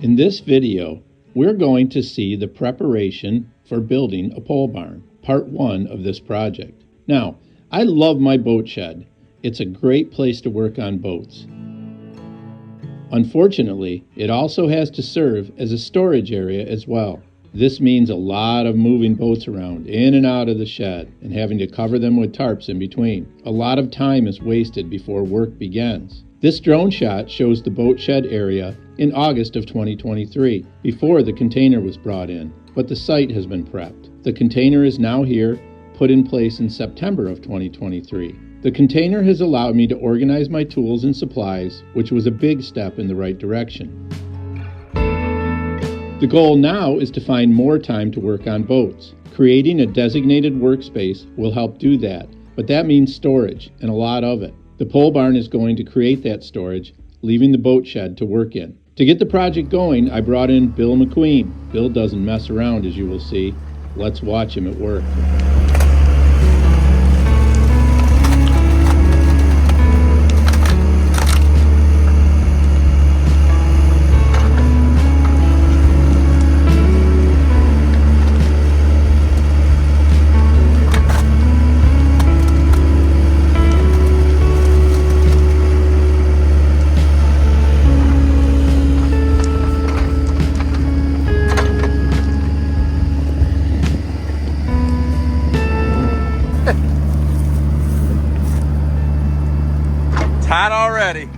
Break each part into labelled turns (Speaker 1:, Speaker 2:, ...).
Speaker 1: In this video, we're going to see the preparation for building a pole barn, part 1 of this project. Now, I love my boat shed. It's a great place to work on boats. Unfortunately, it also has to serve as a storage area as well. This means a lot of moving boats around, in and out of the shed, and having to cover them with tarps in between. A lot of time is wasted before work begins. This drone shot shows the boat shed area in August of 2023, before the container was brought in, but the site has been prepped. The container is now here, put in place in September of 2023. The container has allowed me to organize my tools and supplies, which was a big step in the right direction. The goal now is to find more time to work on boats. Creating a designated workspace will help do that, but that means storage, and a lot of it. The pole barn is going to create that storage, leaving the boat shed to work in. To get the project going, I brought in Bill McQueen. Bill doesn't mess around, as you will see. Let's watch him at work.
Speaker 2: Hot already.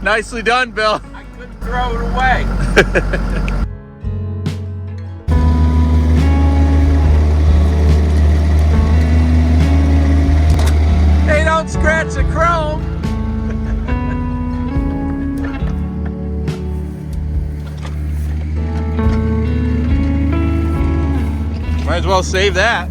Speaker 2: Nicely done, Bill.
Speaker 3: I couldn't throw it away.
Speaker 2: Hey, don't scratch the chrome. Might as well save that.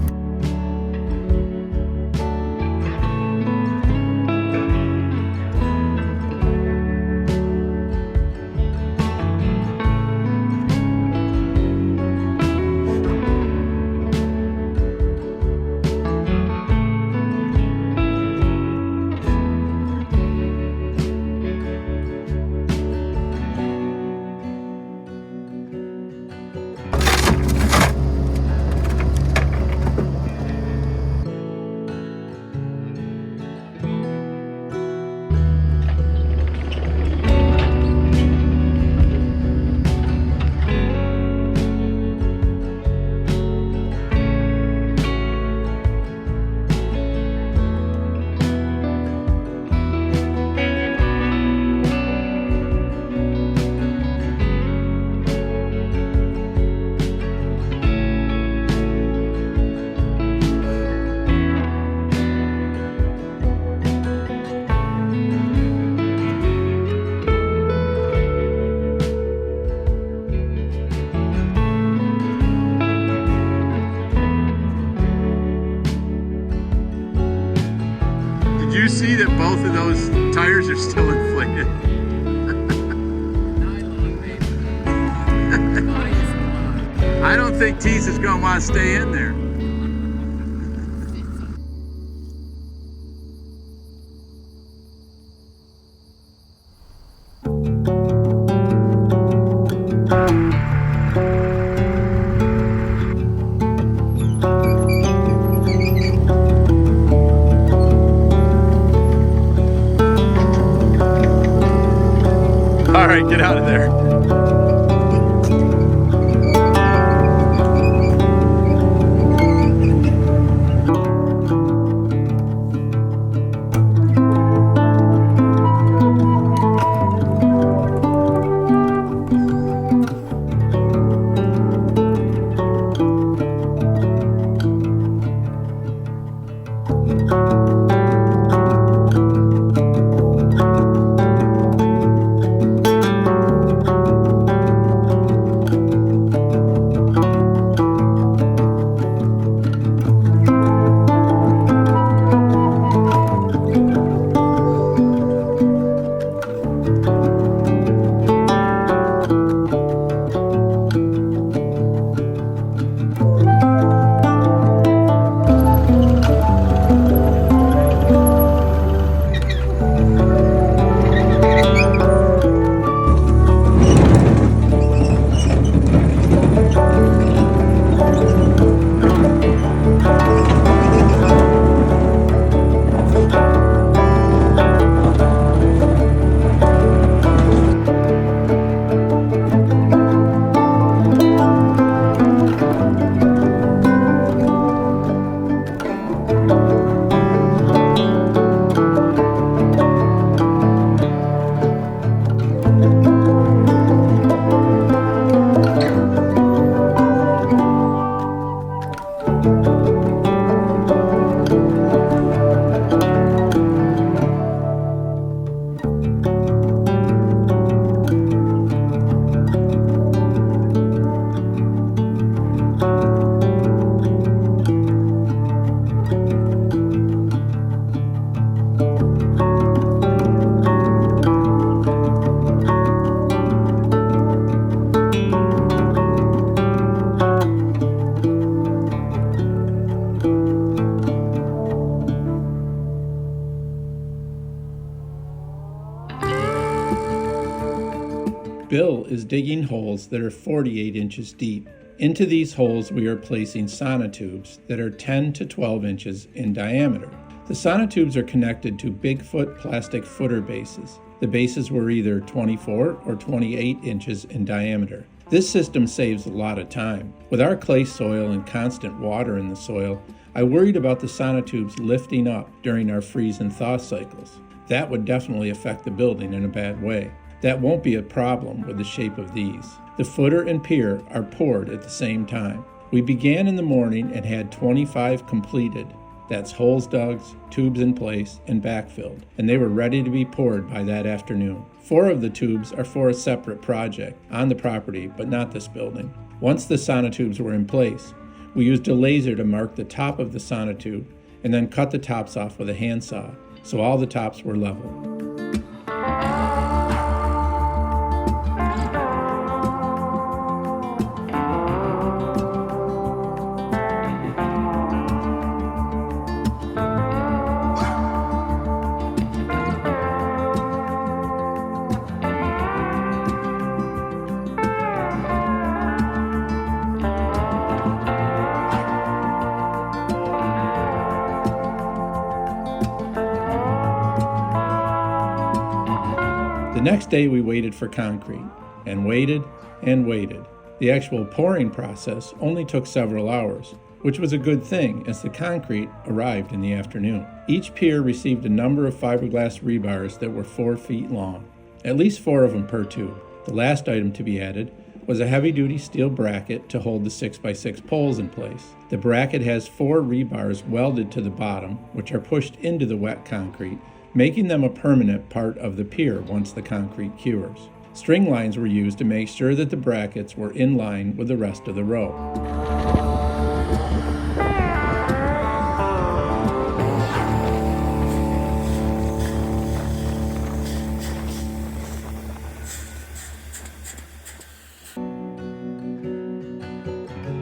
Speaker 2: Did you see that both of those tires are still inflated? I don't think Tease is going to want to stay in there. All right, get out of there.
Speaker 1: Bill is digging holes that are 48 inches deep. Into these holes we are placing sonotubes that are 10 to 12 inches in diameter. The sonotubes are connected to Bigfoot plastic footer bases. The bases were either 24 or 28 inches in diameter. This system saves a lot of time. With our clay soil and constant water in the soil, I worried about the sonotubes lifting up during our freeze and thaw cycles. That would definitely affect the building in a bad way. That won't be a problem with the shape of these. The footer and pier are poured at the same time. We began in the morning and had 25 completed. That's holes dug, tubes in place, and backfilled, and they were ready to be poured by that afternoon. 4 of the tubes are for a separate project on the property, but not this building. Once the sonotubes were in place, we used a laser to mark the top of the sonotube and then cut the tops off with a handsaw, so all the tops were level. The next day we waited for concrete, and waited and waited. The actual pouring process only took several hours, which was a good thing as the concrete arrived in the afternoon. Each pier received a number of fiberglass rebars that were 4 feet long, at least 4 of them per tube. The last item to be added was a heavy-duty steel bracket to hold the 6x6 poles in place. The bracket has 4 rebars welded to the bottom, which are pushed into the wet concrete, making them a permanent part of the pier once the concrete cures. String lines were used to make sure that the brackets were in line with the rest of the row.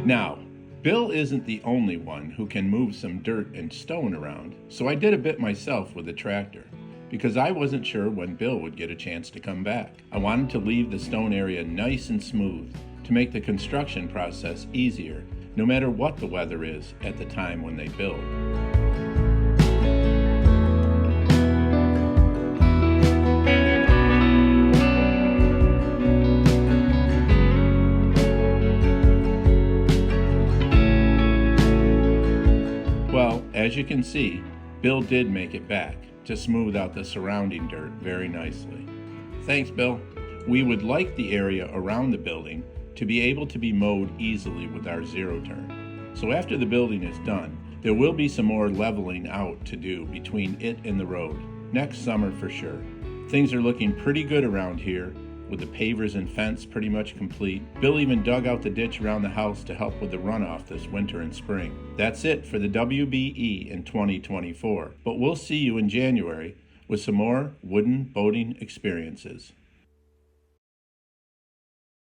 Speaker 1: Now, Bill isn't the only one who can move some dirt and stone around, so I did a bit myself with the tractor, because I wasn't sure when Bill would get a chance to come back. I wanted to leave the stone area nice and smooth to make the construction process easier, no matter what the weather is at the time when they build. As you can see, Bill did make it back to smooth out the surrounding dirt very nicely. Thanks, Bill. We would like the area around the building to be able to be mowed easily with our zero turn. So after the building is done, there will be some more leveling out to do between it and the road, next summer for sure. Things are looking pretty good around here, with the pavers and fence pretty much complete. Bill even dug out the ditch around the house to help with the runoff this winter and spring. That's it for the WBE in 2024, but we'll see you in January with some more wooden boating experiences.